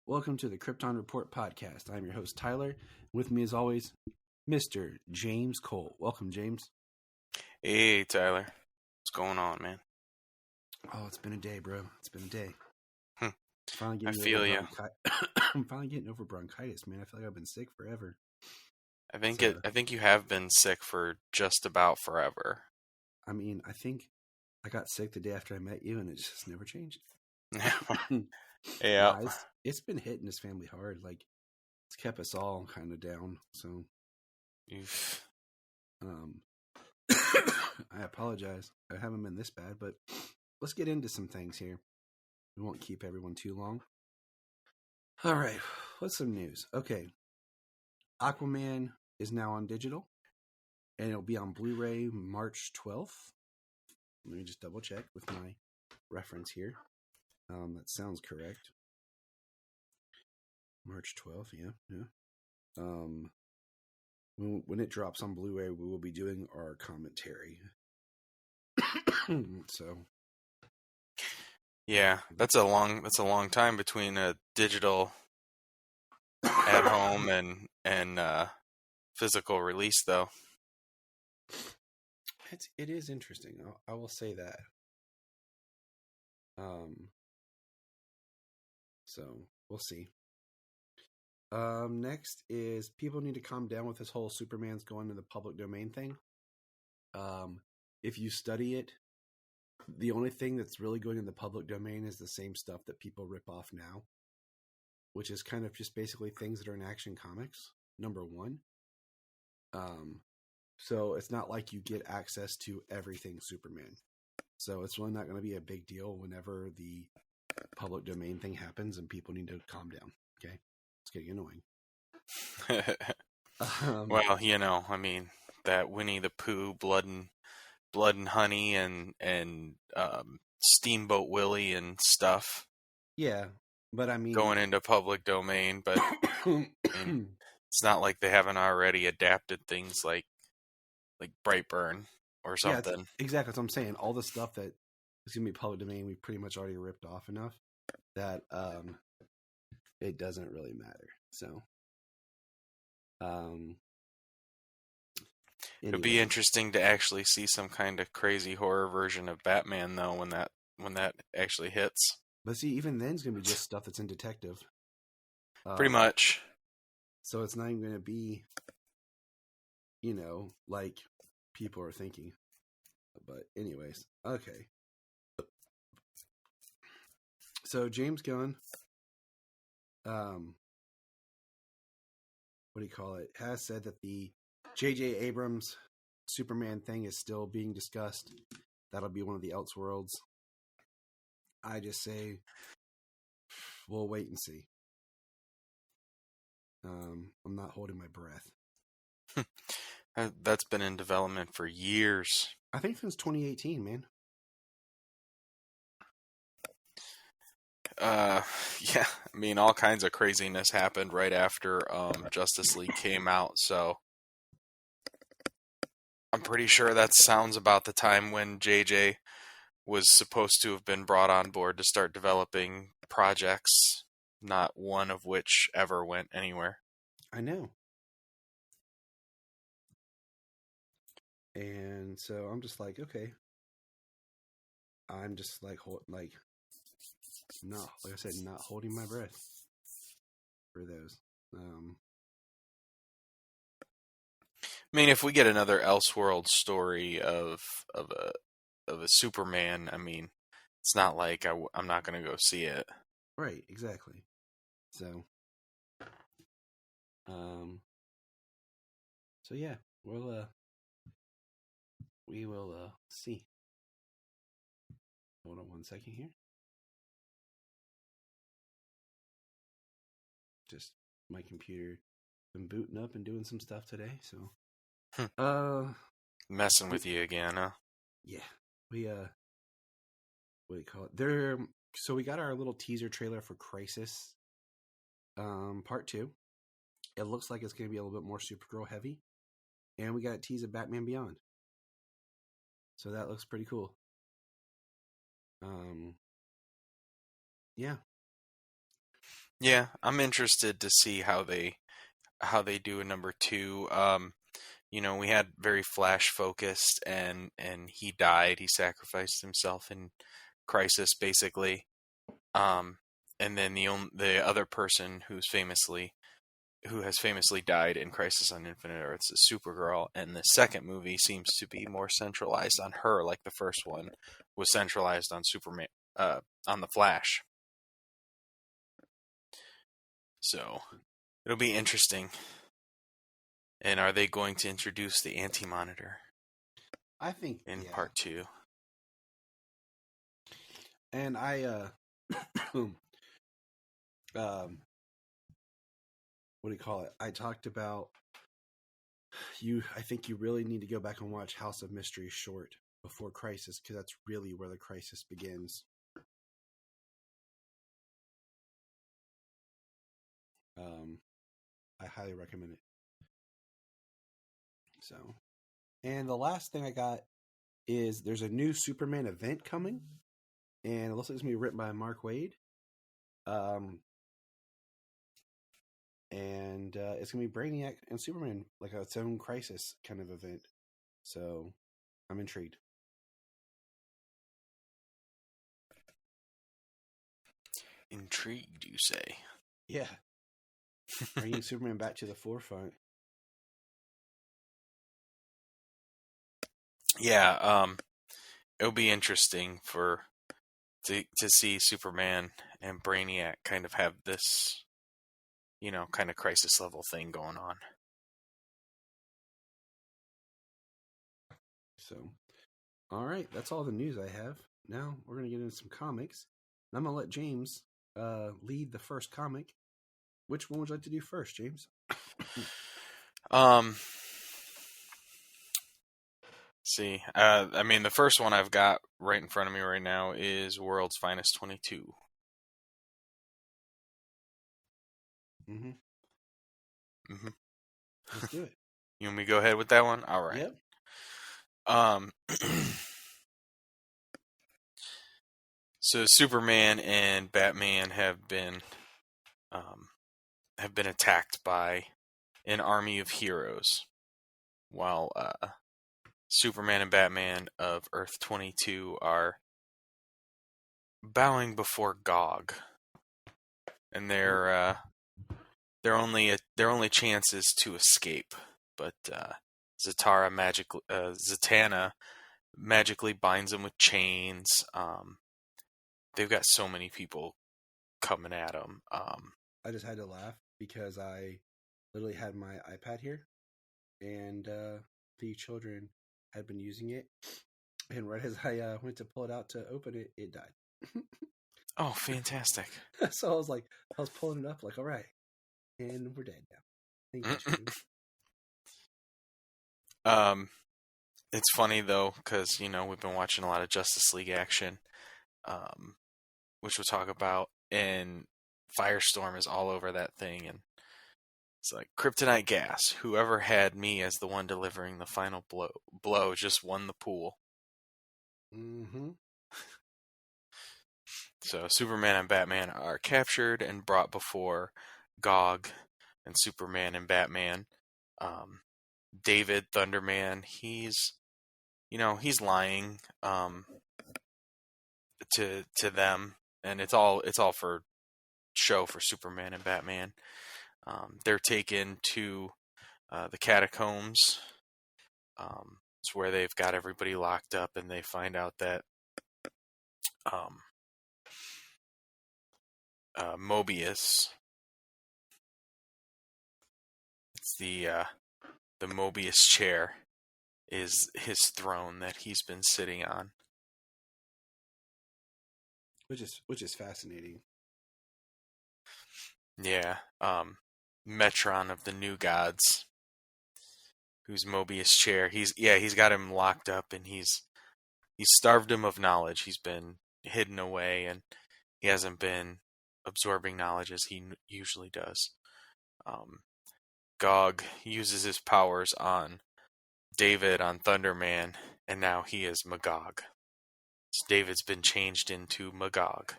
Welcome to the Krypton Report podcast. I'm your host, Tyler. With me, as always, Mr. James Cole. Welcome, James. Hey, Tyler. What's going on, man? Oh, it's been a day, bro. It's been a day. I feel you. I'm finally getting over bronchitis, man. I feel like I've been sick forever. I think you have been sick for just about forever. I mean, I think I got sick the day after I met you, and it just never changed. Yeah. It's been hitting this family hard. Like, it's kept us all kind of down. So, I apologize. I haven't been this bad, but let's get into some things here. We won't keep everyone too long. All right, what's some news? Okay, Aquaman is now on digital, and it'll be on Blu-ray March 12th. Let me just double check with my reference here. That sounds correct. March 12th, yeah. When it drops on Blu-ray, we will be doing our commentary. So, yeah, that's a long time between a digital at home and physical release, though. It is interesting. I will say that. So we'll see. Next is people need to calm down with this whole Superman's going to the public domain thing. If you study it, the only thing that's really going in the public domain is the same stuff that people rip off now, which is kind of just basically things that are in Action Comics, number one. So it's not like you get access to everything Superman. So it's really not going to be a big deal whenever the public domain thing happens, and people need to calm down. Okay, it's getting annoying. Well, I mean, that Winnie the Pooh, Blood and Honey, and Steamboat Willie and stuff. Yeah, but I mean, going into public domain, but I mean, it's not like they haven't already adapted things like Brightburn or something. Yeah, exactly. That's what I'm saying. All the stuff that is going to be public domain, we pretty much already ripped off enough that it doesn't really matter. So, it'd be interesting to actually see some kind of crazy horror version of Batman, though, when that actually hits. But see, even then, it's going to be just stuff that's in detective. Pretty much. So it's not even going to be, like people are thinking. But anyways, okay. So James Gunn, what do you call it, has said that the J.J. Abrams Superman thing is still being discussed. That'll be one of the Elseworlds. I just say, we'll wait and see. I'm not holding my breath. That's been in development for years. I think since 2018, man. Yeah, I mean, all kinds of craziness happened right after Justice League came out, so I'm pretty sure that sounds about the time when JJ was supposed to have been brought on board to start developing projects, not one of which ever went anywhere. I know. And so I'm just like, okay. I'm just like, not, like I said, not holding my breath for those. I mean, if we get another Elseworld story of a Superman, I mean, it's not like I'm not going to go see it. Right, exactly. So, yeah, we will see. Hold on one second here. Just my computer been booting up and doing some stuff today, so messing with you again, huh? Yeah. We what do you call it? So we got our little teaser trailer for Crisis Part 2. It looks like it's gonna be a little bit more Supergirl heavy. And we got a tease of Batman Beyond. So that looks pretty cool. Yeah. Yeah, I'm interested to see how they do a number two. We had very Flash focused, and he died. He sacrificed himself in Crisis, basically. Um, and then the other person who has famously died in Crisis on Infinite Earths is Supergirl, and the second movie seems to be more centralized on her, like the first one was centralized on Superman, on the Flash. So it'll be interesting. And are they going to introduce the Anti-Monitor I think, in yeah. part 2? And I, what do you call it? I talked about you. I think you really need to go back and watch House of Mystery short before Crisis, because that's really where the Crisis begins. I highly recommend it. So, and the last thing I got is there's a new Superman event coming, and it looks like it's gonna be written by Mark Waid. And it's gonna be Brainiac and Superman, like its own Crisis kind of event. So, I'm intrigued. Intrigued, you say? Yeah, bringing Superman back to the forefront. Yeah, it'll be interesting to see Superman and Brainiac kind of have this, kind of crisis level thing going on. So, all right, that's all the news I have. Now we're gonna get into some comics. And I'm gonna let James lead the first comic. Which one would you like to do first, James? See, I mean, the first one I've got right in front of me right now is World's Finest 22. Mm-hmm. Mm-hmm. Let's do it. You want me to go ahead with that one? All right. Yep. So Superman and Batman have been attacked by an army of heroes, while Superman and Batman of Earth 22 are bowing before Gog, and their only chance is to escape. But Zatanna magically binds them with chains. They've got so many people coming at them. I just had to laugh because I literally had my iPad here, and the children had been using it, and right as I went to pull it out to open it, it died. Oh, fantastic! So I was pulling it up, like, all right, and we're dead now. Thank you, children. It's funny though, because we've been watching a lot of Justice League action, which we'll talk about, and Firestorm is all over that thing, and it's like kryptonite gas. Whoever had me as the one delivering the final blow just won the pool. Mm-hmm. So Superman and Batman are captured and brought before Gog, and Superman and Batman. David Thunderman, he's lying to them, and it's all for show for Superman and Batman. They're taken to the catacombs. It's where they've got everybody locked up, and they find out that Mobius, it's the Mobius chair, is his throne that he's been sitting on. Which is fascinating. Yeah. Metron of the New Gods, who's Mobius' chair. He's got him locked up, and he's starved him of knowledge. He's been hidden away, and he hasn't been absorbing knowledge as he usually does. Gog uses his powers on David, on Thunderman, and now he is Magog. So David's been changed into Magog.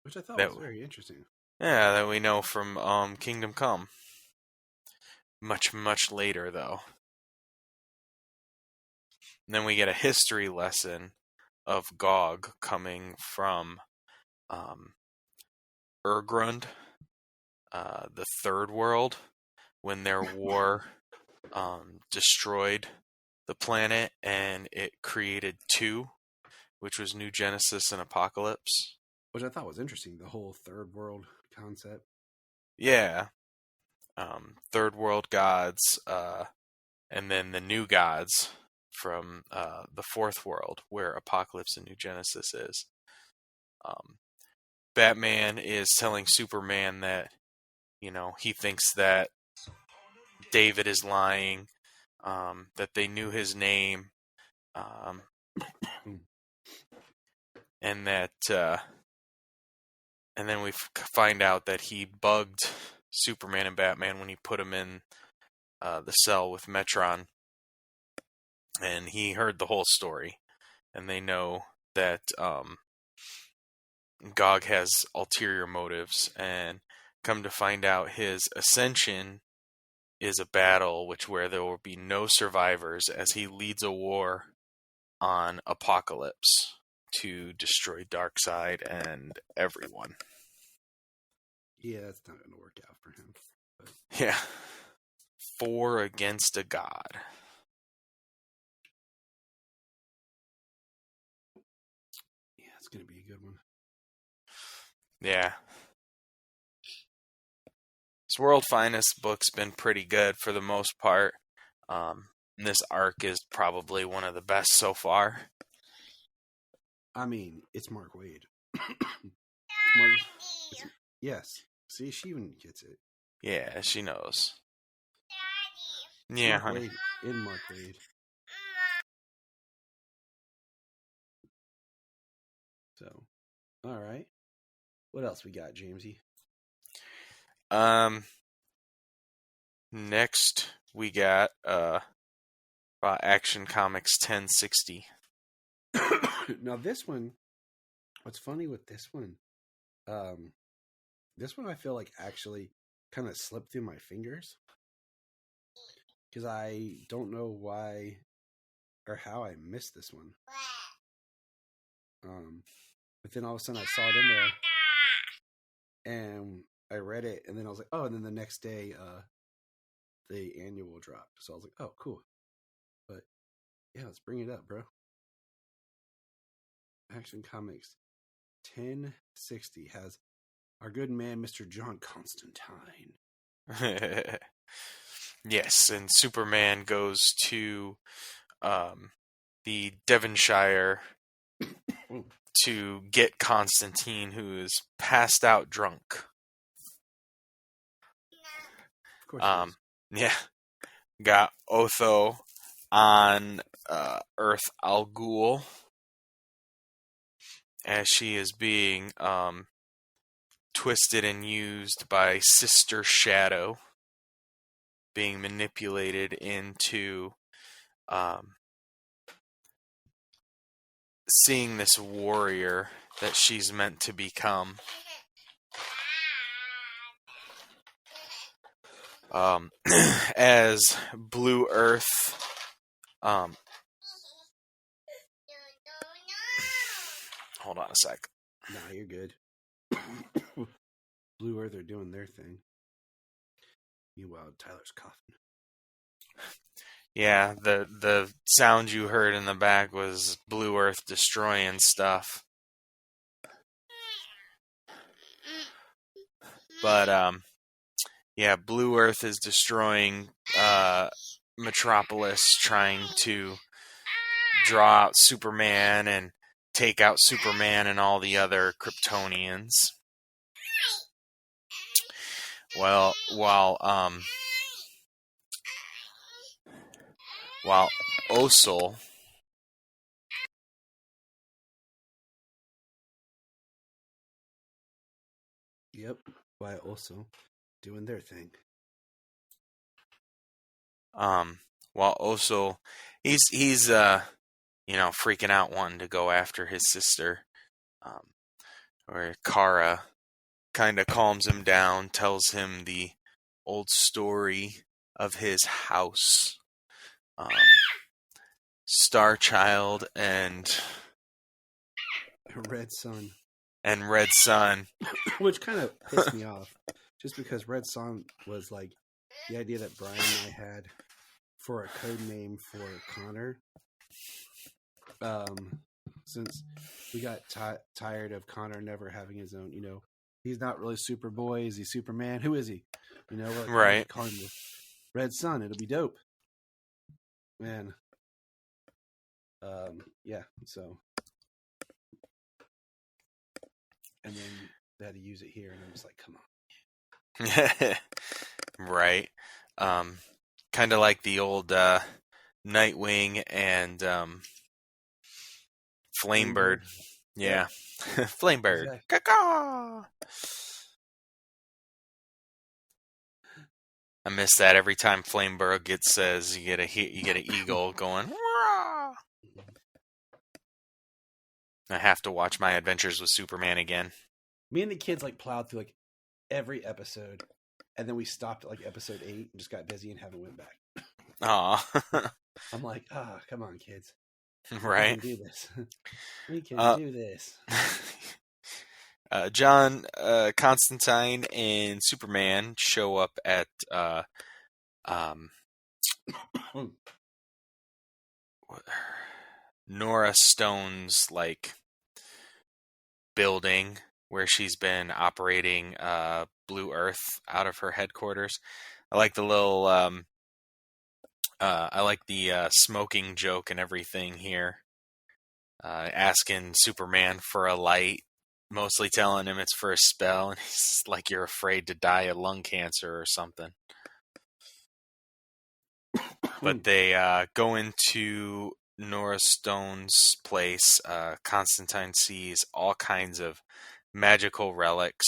Which I thought was very interesting. Yeah, that we know from Kingdom Come. Much, much later, though. And then we get a history lesson of Gog coming from Urgrund, the Third World, when their war destroyed the planet and it created two, which was New Genesis and Apocalypse. Which I thought was interesting, the whole third world concept. Yeah. Third world gods, and then the new gods from the fourth world, where Apocalypse and New Genesis is. Batman is telling Superman that, he thinks that David is lying, that they knew his name, and that, and then we find out that he bugged Superman and Batman when he put him in the cell with Metron, and he heard the whole story, and they know that Gog has ulterior motives, and come to find out his ascension is a battle where there will be no survivors as he leads a war on Apocalypse to destroy Darkseid and everyone. Yeah, that's not going to work out for him. But... Yeah. 4 against a god. Yeah, it's going to be a good one. Yeah. This World Finest book's been pretty good for the most part. This arc is probably one of the best so far. I mean, it's Mark Waid. Yes. See, she even gets it. Yeah, she knows. Yeah, Mark honey. Waid in Mark Waid. So, all right. What else we got, Jamesy? Next we got Action Comics 1060. Now this one, what's funny with this one I feel like actually kind of slipped through my fingers, because I don't know why or how I missed this one. But then all of a sudden I saw it in there, and I read it, and then I was like, oh, and then the next day, the annual dropped. So I was like, oh, cool. But yeah, let's bring it up, bro. Action Comics 1060 has our good man, Mr. John Constantine. Yes, and Superman goes to the Devonshire to get Constantine, who is passed out drunk. Of course. Yeah. Got Otho on Earth Al Ghul as she is being twisted and used by Sister Shadow, being manipulated into seeing this warrior that she's meant to become. As Blue Earth hold on a sec. Nah, you're good. Blue Earth are doing their thing. Meanwhile, Tyler's coughing. Yeah, the sound you heard in the back was Blue Earth destroying stuff. But yeah, Blue Earth is destroying Metropolis, trying to draw out Superman and take out Superman and all the other Kryptonians. Well, while Osel Why also doing their thing. While Osel, he's freaking out, wanting to go after his sister, or Kara, kind of calms him down, tells him the old story of his house, Star Child and Red Sun. Red Sun. Which kind of pissed me off, just because Red Sun was like the idea that Brian and I had for a code name for Connor. Since we got tired of Connor never having his own, he's not really Superboy. Is he Superman? Who is he? We're like, Right. Call him the Red Sun. It'll be dope. Man. Yeah. So, and then they had to use it here, and I'm just like, come on. Right. Kind of like the old Nightwing and Flamebird. Yeah. Flamebird. Exactly. Caw-caw! I miss that every time Flamebird says you get an eagle going. Rah! I have to watch My Adventures with Superman again. Me and the kids like plowed through like every episode, and then we stopped at like episode 8 and just got busy and haven't went back. Aw. I'm like, come on, kids. Right. We can do this. We can do this. John Constantine and Superman show up at Nora Stone's like building where she's been operating Blue Earth out of her headquarters. I like the little smoking joke and everything here. Asking Superman for a light, mostly telling him it's for a spell, and he's like, you're afraid to die of lung cancer or something. But they go into Nora Stone's place. Constantine sees all kinds of magical relics.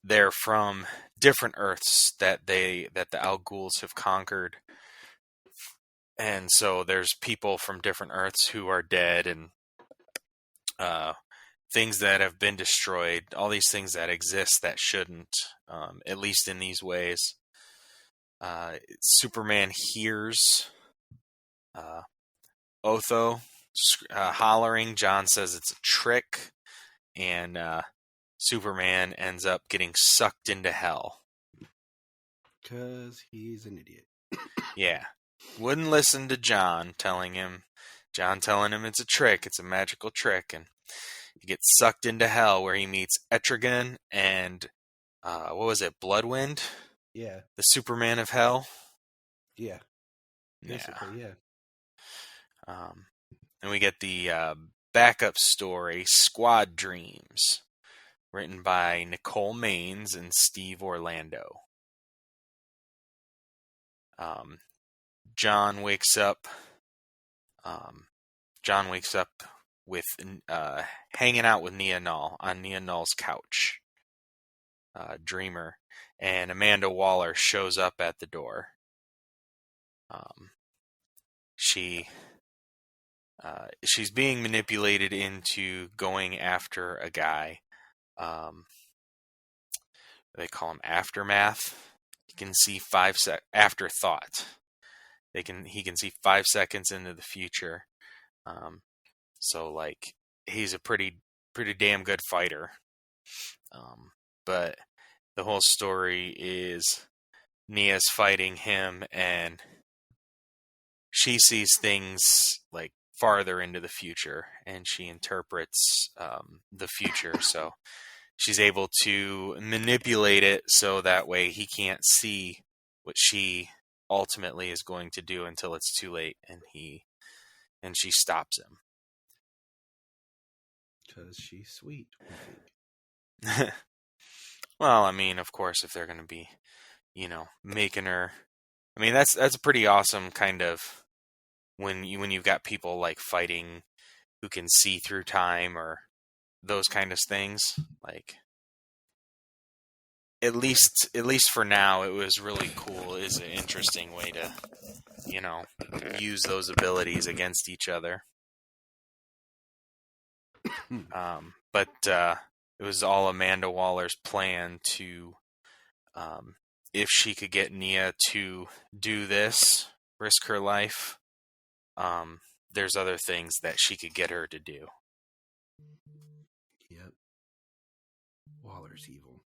They're from different Earths that the Al Ghuls have conquered. And so there's people from different Earths who are dead, and things that have been destroyed, all these things that exist that shouldn't, at least in these ways. Superman hears Otho hollering. John says it's a trick, and Superman ends up getting sucked into hell. Because he's an idiot. Yeah. Wouldn't listen to John telling him it's a trick, it's a magical trick, and he gets sucked into hell where he meets Etrigan and what was it, Bloodwind? Yeah. The Superman of Hell? Yeah. Basically, yeah. And we get the backup story, Squad Dreams, written by Nicole Maines and Steve Orlando. John wakes up with hanging out with Nia Null on Nia Null's couch. Dreamer, and Amanda Waller shows up at the door. She's being manipulated into going after a guy. They call him Aftermath. You can see afterthought. He can see 5 seconds into the future. So like he's a pretty damn good fighter. But the whole story is Nia's fighting him, and she sees things like farther into the future, and she interprets the future. So she's able to manipulate it so that way he can't see what she ultimately is going to do until it's too late, and she stops him. Because she's sweet, I think. Well, I mean, of course, if they're going to be, making her, I mean, that's a pretty awesome kind of when you've got people like fighting who can see through time or those kind of things. Like, at least for now, it was really cool. It's an interesting way to, use those abilities against each other. But it was all Amanda Waller's plan to, if she could get Nia to do this, risk her life, there's other things that she could get her to do. Yep. Waller's evil.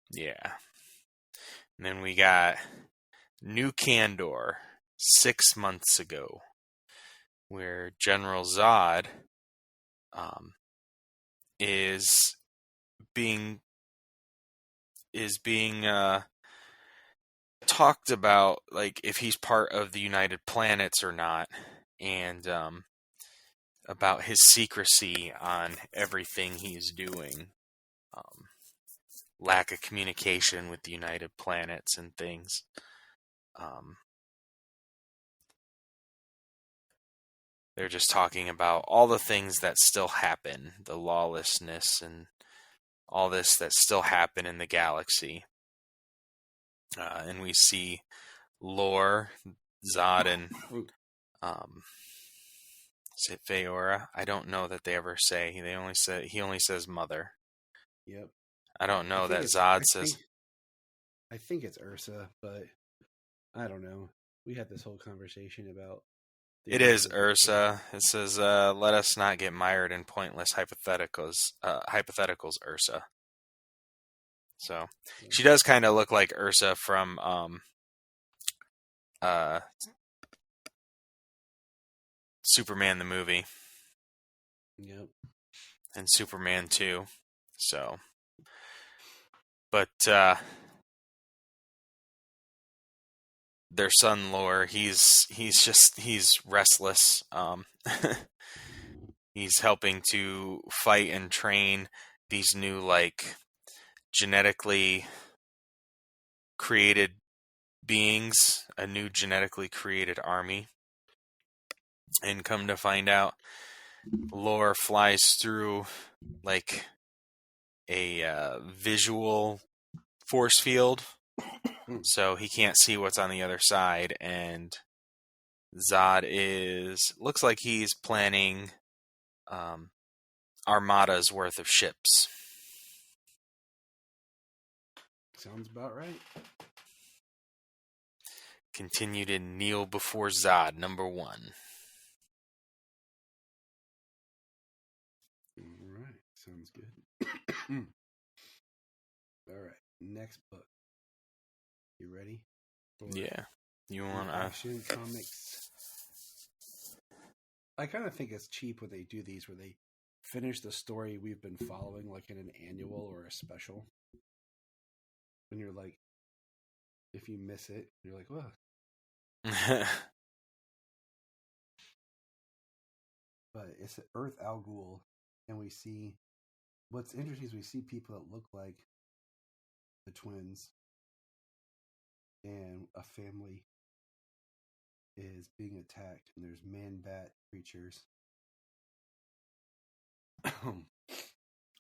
Yeah. And then we got New Candor 6 months ago, where General Zod is being talked about, like if he's part of the United Planets or not, and about his secrecy on everything he's doing, lack of communication with the United Planets and things. They're just talking about all the things that still happen, the lawlessness and all this that still happen in the galaxy. And we see Lore, Zod, and is it Feora? I don't know that they ever say. He only says mother. Yep. I don't know that Zod says. I think it's Ursa, but I don't know. We had this whole conversation about. It is Ursa. It says, "Let us not get mired in pointless hypotheticals." Ursa. So she does kind of look like Ursa from Superman the movie. Yep. And Superman 2. So, but their son Lore, he's restless. He's helping to fight and train these new, like, genetically created beings, a new genetically created army. And come to find out, Lore flies through like a visual force field, so he can't see what's on the other side, and Zod looks like he's planning armadas worth of ships. Sounds about right. Continue to kneel before Zod, number 1. All right, sounds good. All right, next book. You ready? Yeah. You want Action Comics. I kind of think it's cheap when they do these, where they finish the story we've been following, like in an annual or a special. When you're like, if you miss it, you're like, well. But it's Earth Al Ghul, and we see what's interesting is we see people that look like the twins, and a family is being attacked, and there's man-bat creatures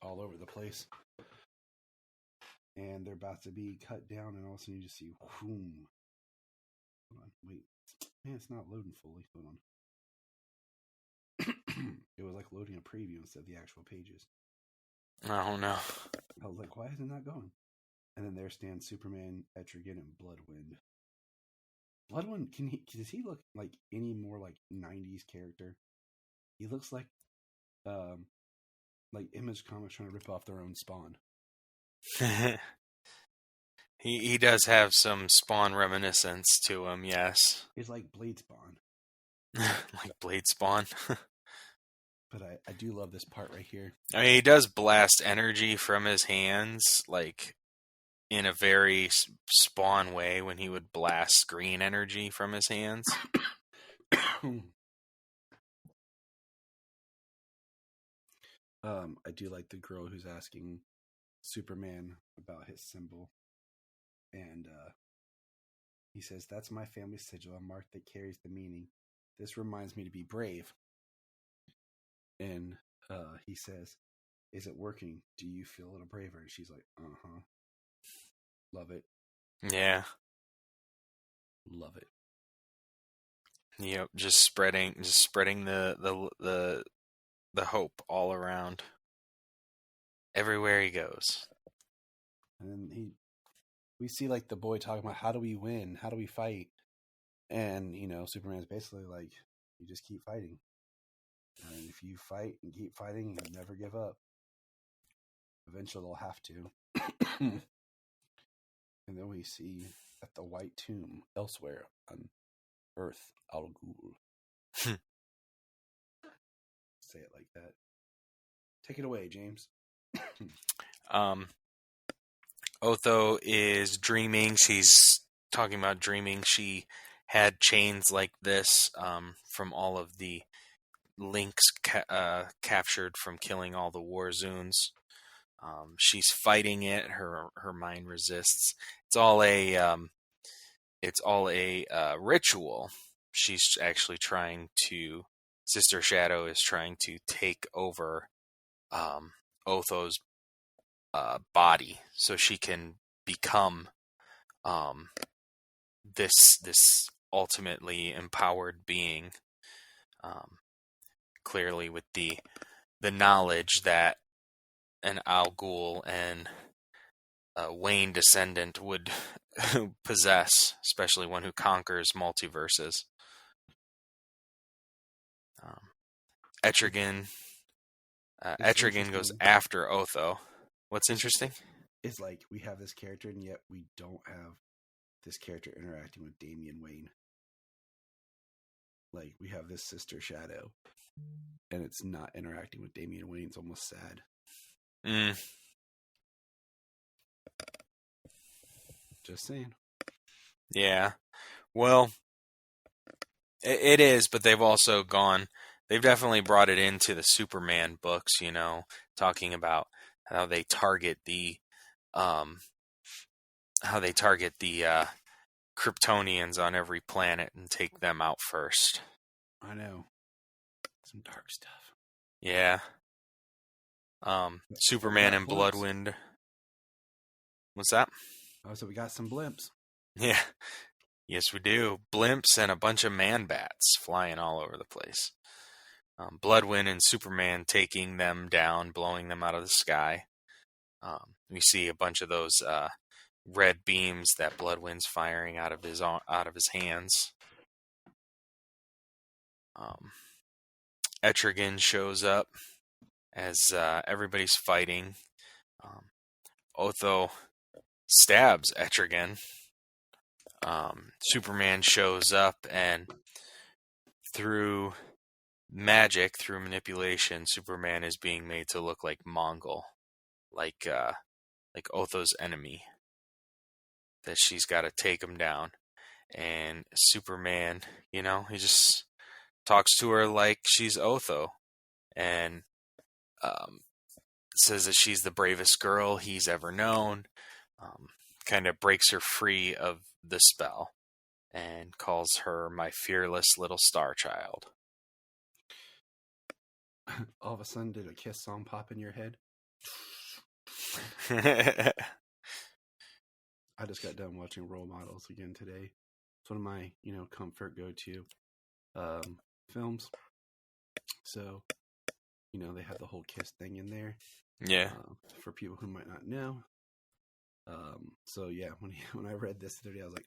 all over the place, and they're about to be cut down, and all of a sudden you just see whoom. Hold on, wait, man, it's not loading fully. Hold on. It was like loading a preview instead of the actual pages. Oh no. I was like, why isn't that going? And then there stands Superman, Etrigan, and Bloodwind. Bloodwind, does he look like any more like 90s character? He looks like Image Comics trying to rip off their own Spawn. He does have some Spawn reminiscence to him, yes. He's like Blade Spawn. Like Blade Spawn. But I do love this part right here. I mean, he does blast energy from his hands, like, in a very Spawn way when he would blast green energy from his hands. I do like the girl who's asking Superman about his symbol. And he says, "That's my family sigil, a mark that carries the meaning. This reminds me to be brave." And he says, "Is it working? Do you feel a little braver?" And she's like, "Uh-huh. Love it." Yeah. Love it. Yep, just spreading the hope all around. everywhere he goes. And then we see like the boy talking about how do we win? How do we fight? And Superman's basically like, you just keep fighting. And if you fight and keep fighting and never give up, eventually they'll have to. And then we see at the White Tomb elsewhere on Earth, Al Ghul. Say it like that. Take it away, James. Otho is dreaming. She's talking about dreaming. She had chains like this from all of the links captured from killing all the war zoons. She's fighting it. Her mind resists. It's all a ritual. She's actually trying to. Sister Shadow is trying to take over Otho's body, so she can become this ultimately empowered being. Clearly, with the knowledge that an Al Ghul and a Wayne descendant would possess, especially one who conquers multiverses. Etrigan goes after Otho. What's interesting? It's like we have this character, and yet we don't have this character interacting with Damian Wayne. Like, we have this Sister Shadow, and it's not interacting with Damian Wayne. It's almost sad. Just saying. Yeah. Well, it is, but they've also gone... They've definitely brought it into the Superman books, talking about how they target the Kryptonians on every planet and take them out first. I know. Some dark stuff. Yeah. Superman and Bloodwind. What's that? Oh, so we got some blimps. Yeah. Yes, we do. Blimps and a bunch of man-bats flying all over the place. Bloodwind and Superman taking them down, blowing them out of the sky. We see a bunch of those red beams that Bloodwind's firing out of his hands. Etrigan shows up as everybody's fighting. Otho stabs Etrigan. Superman shows up, and through magic, through manipulation, Superman is being made to look like Mongol, like Otho's enemy. That she's got to take him down, and Superman, he just talks to her like she's Otho, and says that she's the bravest girl he's ever known. Kind of breaks her free of the spell, and calls her my fearless little star child. All of a sudden, did a Kiss song pop in your head? I just got done watching Role Models again today. It's one of my, comfort go-to films. So, they have the whole Kiss thing in there. Yeah. For people who might not know. So yeah, when I read this the other day, I was like,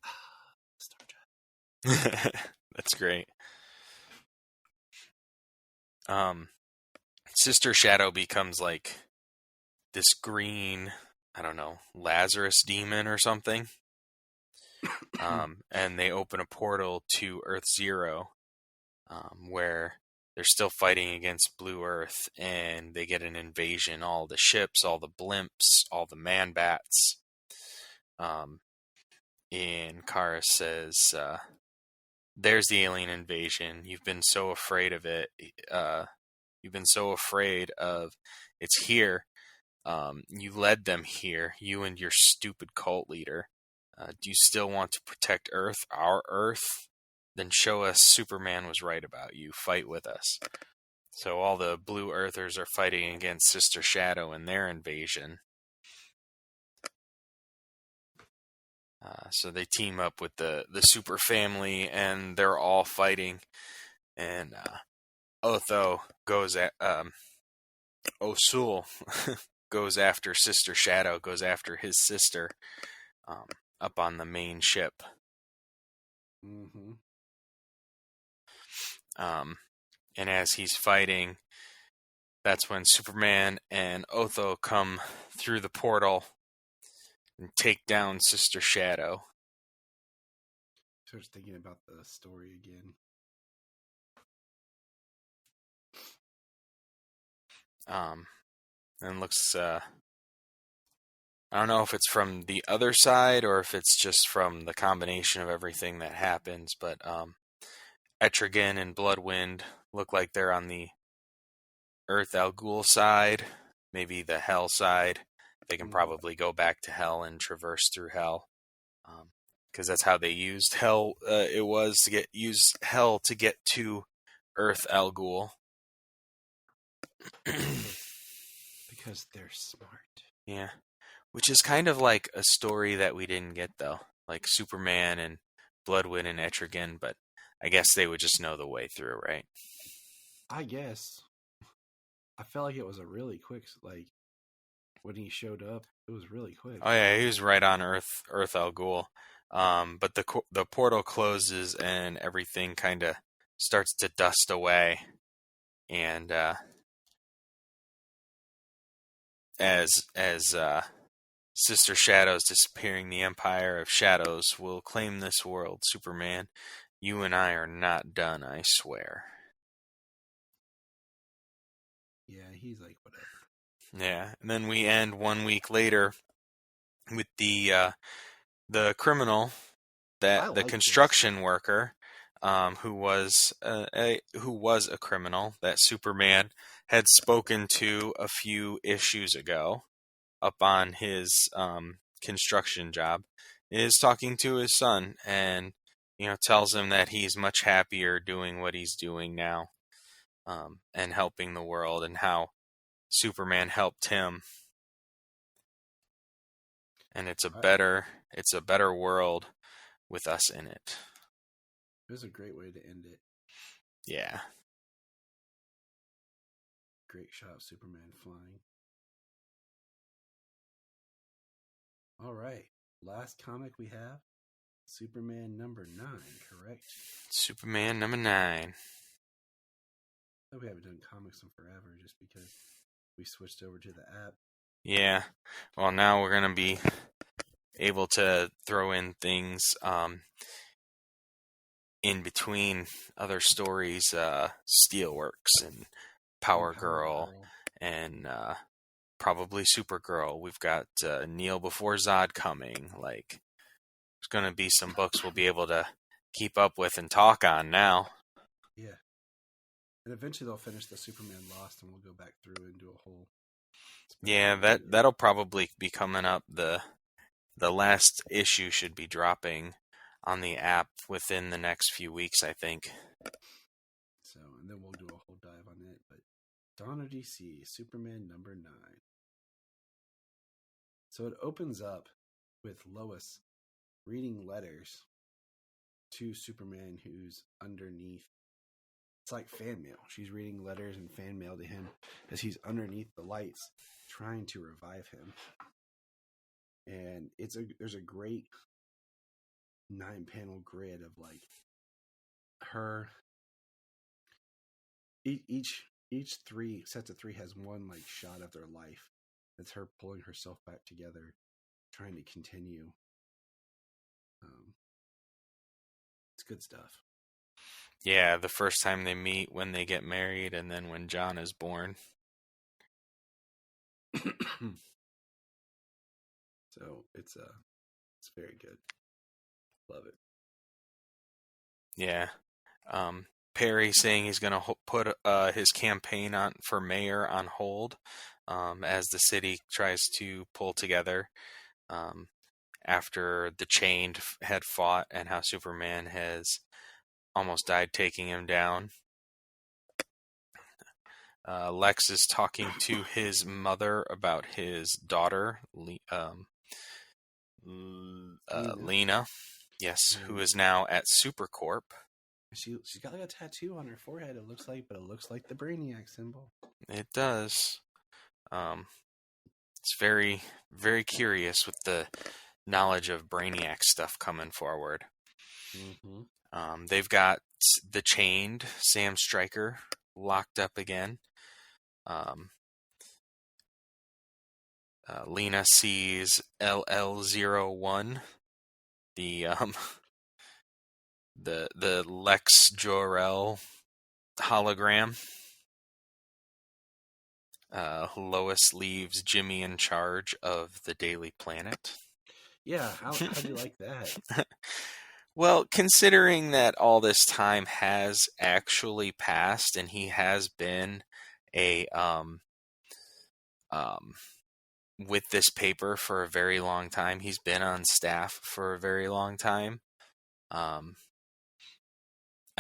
Star Child. That's great. Sister Shadow becomes like this green, I don't know, Lazarus demon or something. And they open a portal to Earth Zero, where they're still fighting against Blue Earth, and they get an invasion. All the ships, all the blimps, all the man-bats. And Kara says, there's the alien invasion. You've been so afraid of it. You've been so afraid of it's here. You led them here, you and your stupid cult leader. Do you still want to protect Earth, our Earth? Then show us Superman was right about you. Fight with us. So all the Blue Earthers are fighting against Sister Shadow in their invasion. So they team up with the Super Family, and they're all fighting. And Otho goes at Osul goes after Sister Shadow, goes after his sister up on the main ship. Mm-hmm. And as he's fighting, that's when Superman and Otho come through the portal and take down Sister Shadow. So I was thinking about the story again. And looks, I don't know if it's from the other side or if it's just from the combination of everything that happens, but Etrigan and Bloodwind look like they're on the Earth Al Ghul side, maybe the Hell side. They can probably go back to Hell and traverse through Hell, because that's how they used Hell. It was to use Hell to get to Earth Al Ghul. Because they're smart. Yeah, which is kind of like a story that we didn't get though, like Superman and Bloodwind and Etrigan, but I guess they would just know the way through, right? I guess. I felt like it was a really quick, like, when he showed up, it was really quick. Oh yeah, he was right on Earth Al Ghul. But the portal closes and everything kind of starts to dust away, and as Sister Shadow's disappearing, the Empire of Shadows will claim this world. Superman, you and I are not done, I swear. Yeah, he's like, whatever. Yeah, and then we end 1 week later with the criminal, that the construction worker, who was a criminal that Superman had spoken to a few issues ago, up on his construction job, is talking to his son, and tells him that he's much happier doing what he's doing now, and helping the world, and how Superman helped him, and it's a better world with us in it. It was a great way to end it. Yeah. Great shot of Superman flying. All right. Last comic we have, Superman number 9, correct? Superman number 9. We haven't done comics in forever just because we switched over to the app. Yeah. Well, now we're going to be able to throw in things in between other stories, Steelworks and Power Girl and probably Supergirl. We've got Neil Before Zod coming. Like, there's going to be some books we'll be able to keep up with and talk on now. Yeah. And eventually they'll finish the Superman Lost, and we'll go back through and do a whole. Yeah, that'll probably be coming up. The last issue should be dropping on the app within the next few weeks, I think. So, and then we'll do a whole dive on it. But Dawn of DC, Superman number 9. So it opens up with Lois reading letters to Superman, who's underneath. It's like fan mail. She's reading letters and fan mail to him as he's underneath the lights trying to revive him. And there's a great 9-panel grid of like her. Each three sets of 3 has one like shot of their life. It's her pulling herself back together, trying to continue. It's good stuff. Yeah, the first time they meet, when they get married, and then when John is born. So it's very good. Love it. Yeah. Perry saying he's going to put his campaign for mayor on hold, as the city tries to pull together after the Chained had fought, and how Superman has almost died taking him down. Lex is talking to his mother about his daughter, Lena. Yes, who is now at Supercorp. She's got like a tattoo on her forehead. It looks like the Brainiac symbol. It does. It's very, very curious with the knowledge of Brainiac stuff coming forward. Mm-hmm. They've got the Chained Sam Stryker locked up again. Lena sees LL01, the the Lex Jor-El hologram. Lois leaves Jimmy in charge of the Daily Planet. Yeah, how do you like that? Well, considering that all this time has actually passed and he has been a with this paper for a very long time, he's been on staff for a very long time. I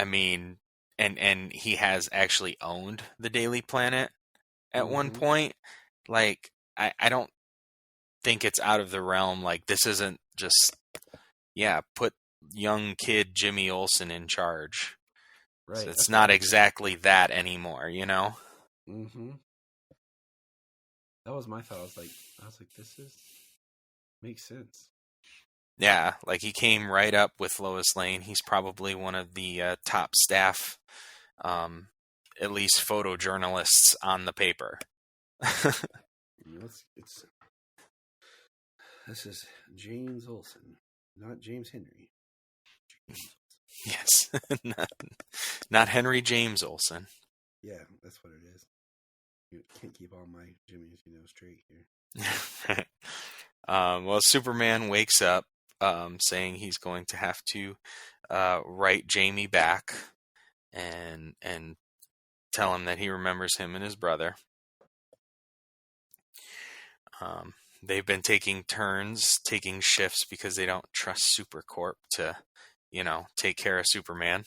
mean, and he has actually owned the Daily Planet at one point. Like, I don't think it's out of the realm. Like, this isn't just, put young kid Jimmy Olsen in charge. Right. So it's not exactly that anymore, you know? Mm-hmm. That was my thought. I was like, makes sense. Yeah, like he came right up with Lois Lane. He's probably one of the top staff, at least photojournalists on the paper. This is James Olsen, not James Henry. Yes, not Henry James Olsen. Yeah, that's what it is. You can't keep all my Jimmys, straight here. Well, Superman wakes up, saying he's going to have to write Jamie back and tell him that he remembers him and his brother. They've been taking turns, taking shifts because they don't trust Supercorp to, take care of Superman.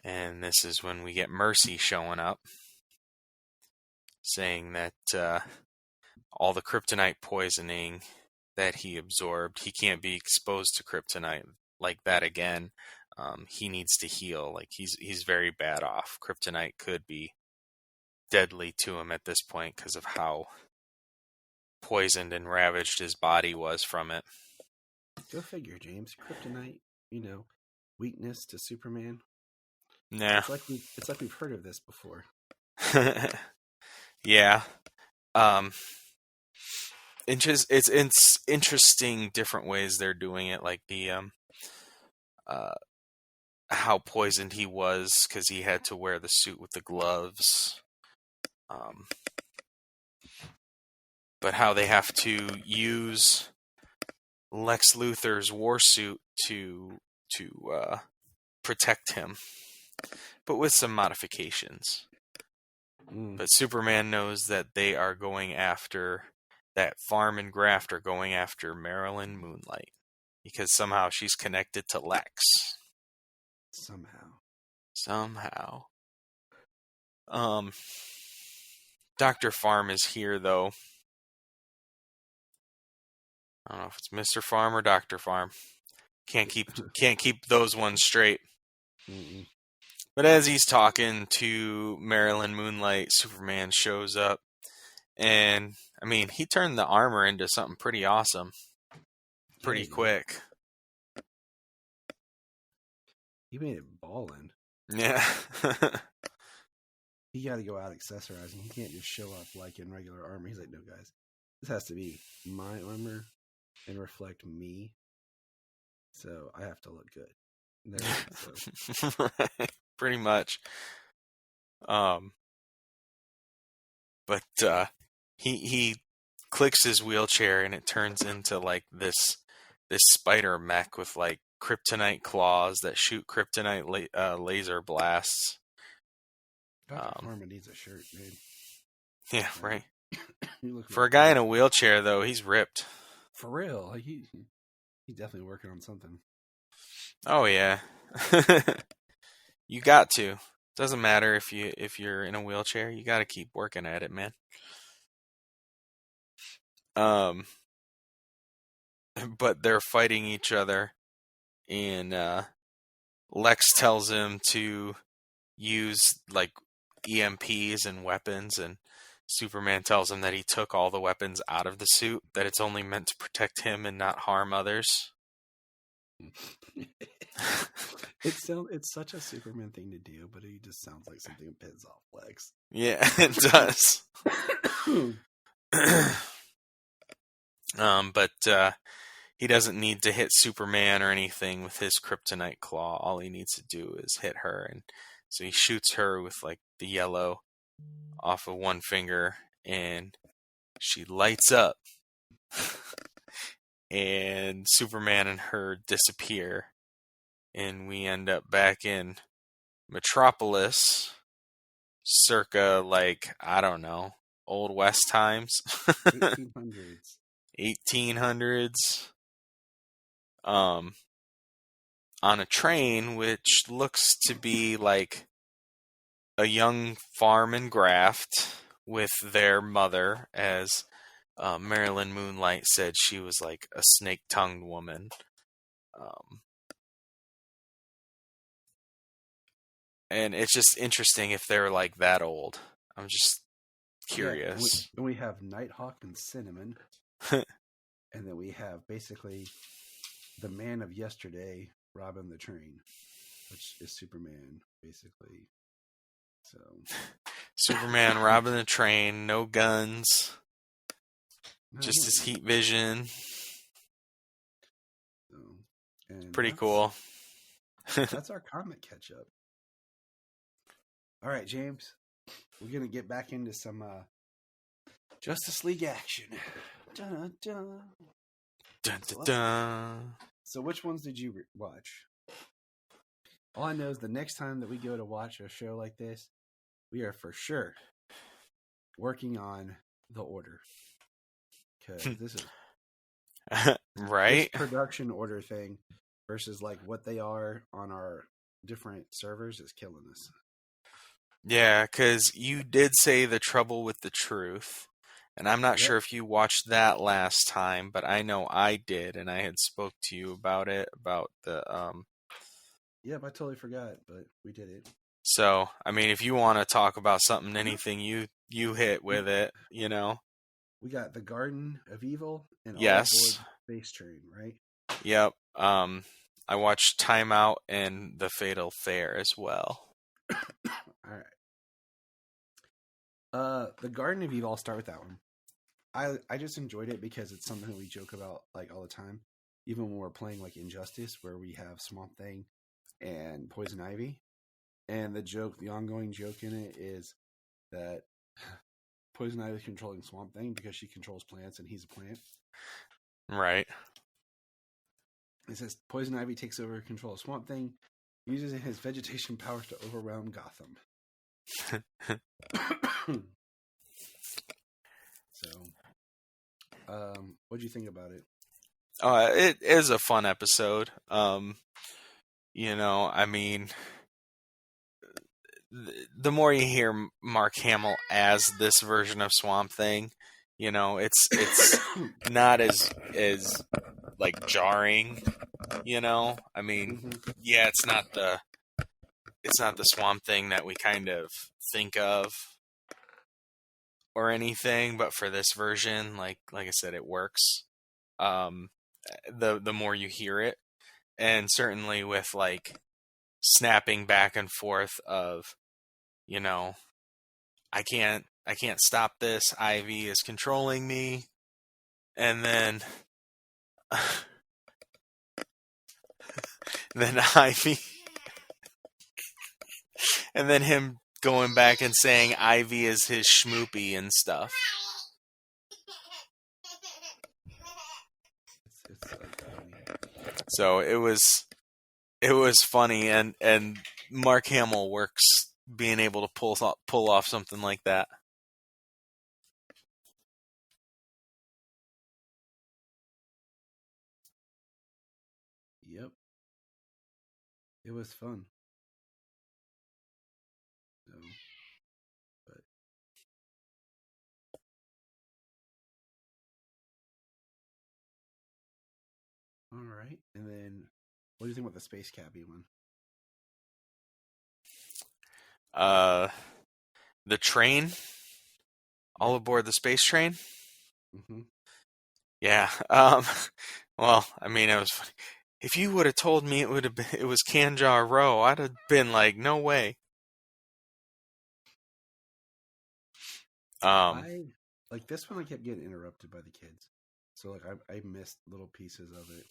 And this is when we get Mercy showing up, saying that all the kryptonite poisoning that he absorbed, he can't be exposed to kryptonite like that again. He needs to heal. Like he's very bad off. Kryptonite could be deadly to him at this point because of how poisoned and ravaged his body was from it. Go figure, James. Kryptonite, weakness to Superman. Nah. It's like we've heard of this before. Yeah. It's interesting different ways they're doing it, like the how poisoned he was because he had to wear the suit with the gloves. But how they have to use Lex Luthor's war suit to protect him, but with some modifications. But Superman knows that they are going after that Farm and Graft are going after Marilyn Moonlight because somehow she's connected to Lex. Somehow. Dr. Farm is here though. I don't know if it's Mr. Farm or Dr. Farm. Can't keep those ones straight. Mm-mm. But as he's talking to Marilyn Moonlight, Superman shows up. And, I mean, he turned the armor into something pretty awesome. Pretty quick. He made it ballin'. Yeah. He got to go out accessorizing. He can't just show up like in regular armor. He's like, no, guys. This has to be my armor and reflect me. So I have to look good. Right. Pretty much. But he clicks his wheelchair and it turns into like this spider mech with like kryptonite claws that shoot kryptonite laser blasts. Dr. Farmer needs a shirt, dude. Yeah, right. For a guy in a wheelchair, though, he's ripped. For real, like he's definitely working on something. Oh yeah, you got to. Doesn't matter if you're in a wheelchair, you got to keep working at it, man. But they're fighting each other, and Lex tells him to use like EMPs and weapons, and Superman tells him that he took all the weapons out of the suit, that it's only meant to protect him and not harm others. It's such a Superman thing to do, but he just sounds like something that pisses off Lex. Yeah, it does. But he doesn't need to hit Superman or anything with his kryptonite claw. All he needs to do is hit her, and so he shoots her with like the yellow off of one finger, and she lights up. And Superman and her disappear, and we end up back in Metropolis, circa, like, I don't know, Old West times. 1800s. 1800s. On a train, which looks to be like a young farm and graft with their mother, as Marilyn Moonlight said she was like a snake-tongued woman. And it's just interesting if they're like that old. I'm just curious. Yeah, we have Nighthawk and Cinnamon. And then we have basically the man of yesterday robbing the train, which is Superman, basically. So Superman robbing the train, no guns, just his heat vision. So, and pretty cool. That's our comic catch up. All right, James, we're gonna get back into some Justice League action. Dun, dun. Dun, dun, dun. So which ones did you watch? All I know is the next time that we go to watch a show like this, we are for sure working on the order. Because this is right, this production order thing versus like what they are on our different servers is killing us. Yeah, because you did say The Trouble with the Truth. And I'm not sure if you watched that last time, but I know I did, and I had spoke to you about it, about the Yep, I totally forgot, but we did it. So, I mean, if you want to talk about something, anything you hit with it, you know. We got the Garden of Evil and yes, All Aboard Space Train, right? Yep. I watched Time Out and The Fatal Fair as well. All right. The Garden of Evil, I'll start with that one. I just enjoyed it because it's something that we joke about like all the time, even when we're playing like Injustice, where we have Swamp Thing and Poison Ivy, and the ongoing joke in it is that Poison Ivy is controlling Swamp Thing because she controls plants and he's a plant. Right. It says Poison Ivy takes over control of Swamp Thing, uses his vegetation powers to overwhelm Gotham. So, what do you think about it? It is a fun episode. You know, I mean, the more you hear Mark Hamill as this version of Swamp Thing, you know, it's not as like jarring. You know, I mean, yeah, it's not the Swamp Thing that we kind of think of or anything, but for this version, like I said, it works. The more you hear it, and certainly with like snapping back and forth of, you know, I can't stop this. Ivy is controlling me, and then Ivy, and then him going back and saying Ivy is his schmoopy and stuff. So it was funny, and Mark Hamill works being able to pull off something like that. Yep. It was fun. So, but all right. And then, what do you think about the Space Cabbie one? The train. All aboard the space train? Mm-hmm. Yeah. Well, I mean, it was funny. If you would have told me it was Kanjar Row, I'd have been like, no way. Um, I like this one. I kept getting interrupted by the kids, so like I missed little pieces of it.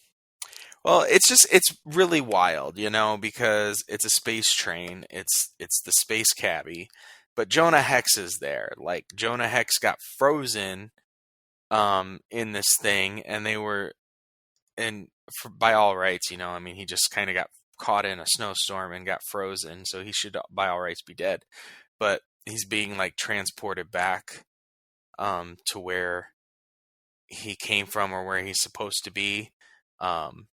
well, it's really wild, because it's a space train. It's the space cabbie, but Jonah Hex is there. Like Jonah Hex got frozen in this thing, and they were and by all rights, I mean, he just kind of got caught in a snowstorm and got frozen, so he should by all rights be dead. But he's being like transported back to where he came from or where he's supposed to be. Um,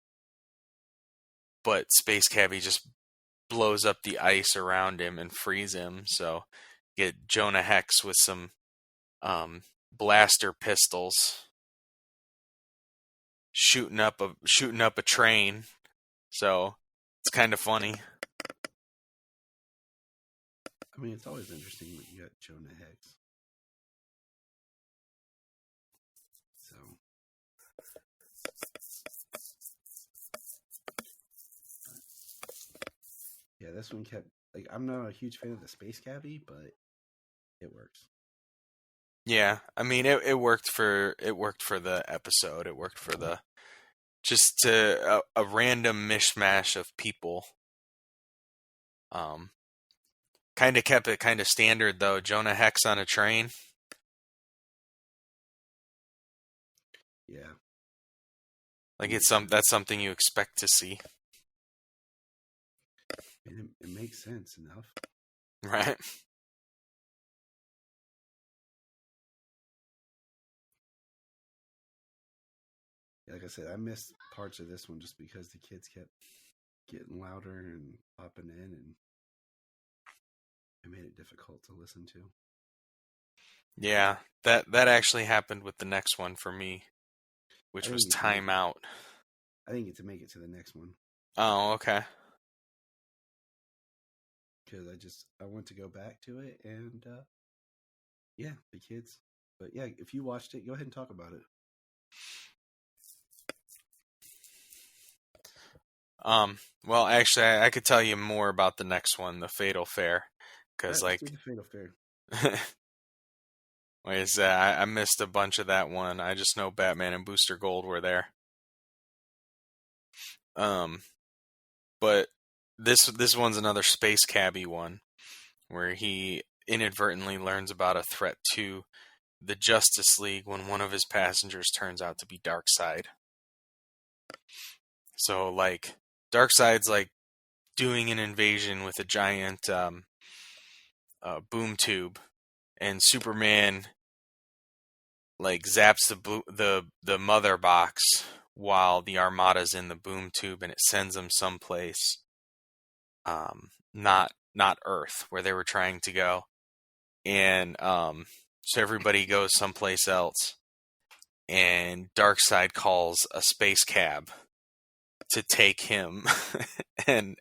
but Space Cabbie just blows up the ice around him and frees him. So get Jonah Hex with some blaster pistols shooting up a train. So it's kind of funny. I mean, it's always interesting when you got Jonah Hex. So yeah, this one kept like I'm not a huge fan of the space cabbie, but it works. Yeah, I mean it worked for the episode. It worked for the just a random mishmash of people. Kind of kept it kind of standard though. Jonah Hex on a train. Yeah, Like that's something you expect to see. and it makes sense enough. Right. Like I said, I missed parts of this one just because the kids kept getting louder and popping in, and it made it difficult to listen to. Yeah, that actually happened with the next one for me, which was Time Out. I didn't get to make it to the next one. Oh, okay. Because I went to go back to it, and yeah, the kids. But yeah, if you watched it, go ahead and talk about it. Well, actually, I could tell you more about the next one, the Fatal Fair, because Right, let's do the Fatal Fair. like I said, I missed a bunch of that one. I just know Batman and Booster Gold were there. But this one's another space cabbie one, where he inadvertently learns about a threat to the Justice League when one of his passengers turns out to be Darkseid. So like Darkseid's like doing an invasion with a giant boom tube, and Superman like zaps the mother box while the Armada's in the boom tube, and it sends them someplace, not Earth where they were trying to go, and so everybody goes someplace else, and Darkseid calls a space cab to take him and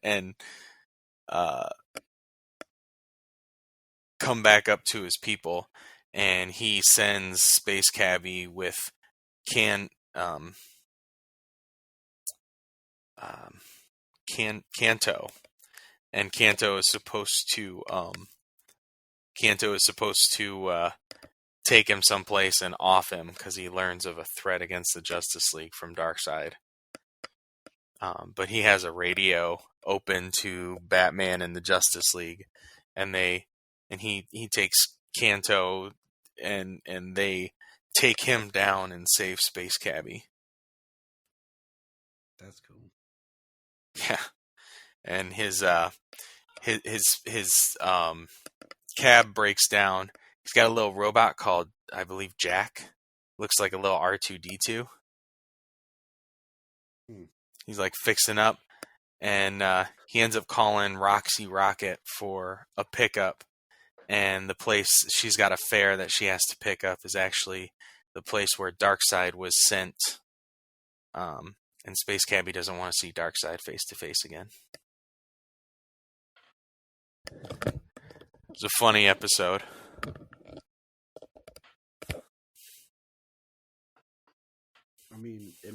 come back up to his people, and he sends Space Cabbie with Kanto, and Kanto is supposed to take him someplace and off him because he learns of a threat against the Justice League from Darkseid. But he has a radio open to Batman and the Justice League, and he takes Kanto, and they take him down and save Space Cabbie. That's cool. Yeah, and his cab breaks down. He's got a little robot called, I believe, Jack. Looks like a little R2-D2. He's like fixing up, and he ends up calling Roxy Rocket for a pickup. And the place she's got a fare that she has to pick up is actually the place where Darkseid was sent. And Space Cabbie doesn't want to see Darkseid face to face again. It was a funny episode. mean, it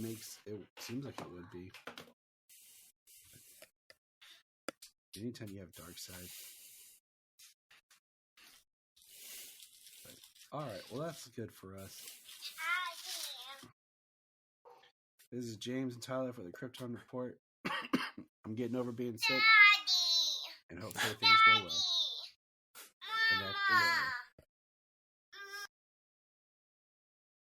seems like it would be. Anytime you have dark side. But, alright, well that's good for us. This is James and Tyler for the Krypton Report. I'm getting over being sick. And hopefully things go well.